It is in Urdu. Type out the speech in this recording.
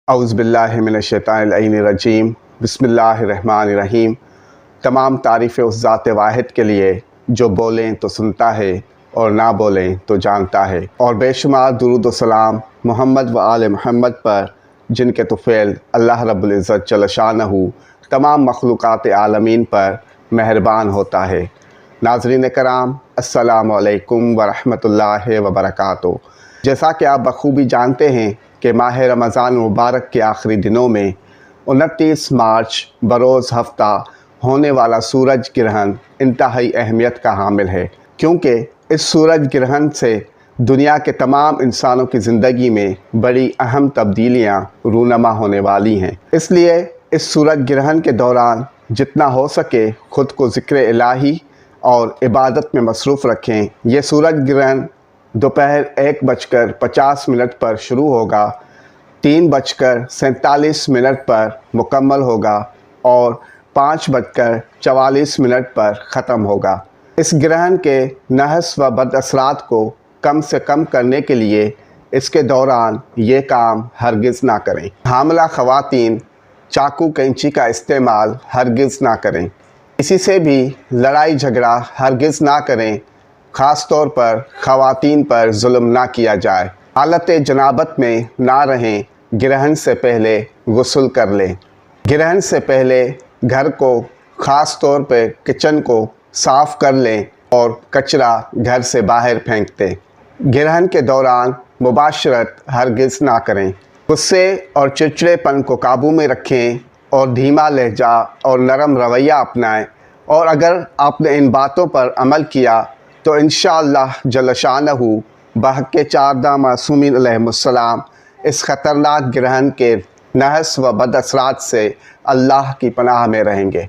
اعوذ باللہ من الشیطان اللعین الرجیم بسم اللہ الرحمن الرحیم۔ تمام تعریف اس ذات واحد کے لیے جو بولیں تو سنتا ہے اور نہ بولیں تو جانتا ہے، اور بے شمار درود و سلام محمد و آل محمد پر جن کے طفیل اللہ رب العزت جل شانہ تمام مخلوقات عالمین پر مہربان ہوتا ہے۔ ناظرین کرام، السلام علیکم ورحمۃ اللہ وبرکاتہ۔ جیسا کہ آپ بخوبی جانتے ہیں کہ ماہ رمضان مبارک کے آخری دنوں میں 29 مارچ بروز ہفتہ ہونے والا سورج گرہن انتہائی اہمیت کا حامل ہے، کیونکہ اس سورج گرہن سے دنیا کے تمام انسانوں کی زندگی میں بڑی اہم تبدیلیاں رونما ہونے والی ہیں۔ اس لیے اس سورج گرہن کے دوران جتنا ہو سکے خود کو ذکر الہی اور عبادت میں مصروف رکھیں۔ یہ سورج گرہن دوپہر 1:50 پر شروع ہوگا، 3:47 پر مکمل ہوگا اور 5:44 پر ختم ہوگا۔ اس گرہن کے نحس و بد اثرات کو کم سے کم کرنے کے لیے اس کے دوران یہ کام ہرگز نہ کریں۔ حاملہ خواتین چاقو کینچی کا استعمال ہرگز نہ کریں۔ کسی سے بھی لڑائی جھگڑا ہرگز نہ کریں، خاص طور پر خواتین پر ظلم نہ کیا جائے۔ حالت جنابت میں نہ رہیں، گرہن سے پہلے غسل کر لیں۔ گرہن سے پہلے گھر کو، خاص طور پہ کچن کو صاف کر لیں اور کچرا گھر سے باہر پھینک دیں۔ گرہن کے دوران مباشرت ہرگز نہ کریں۔ غصے اور چڑچڑے پن کو قابو میں رکھیں اور دھیما لہجہ اور نرم رویہ اپنائیں، اور اگر آپ نے ان باتوں پر عمل کیا تو انشاءاللہ جل شانہ بحق 14 معصومین علیہم السلام اس خطرناک گرہن کے نحس و بد اثرات سے اللہ کی پناہ میں رہیں گے۔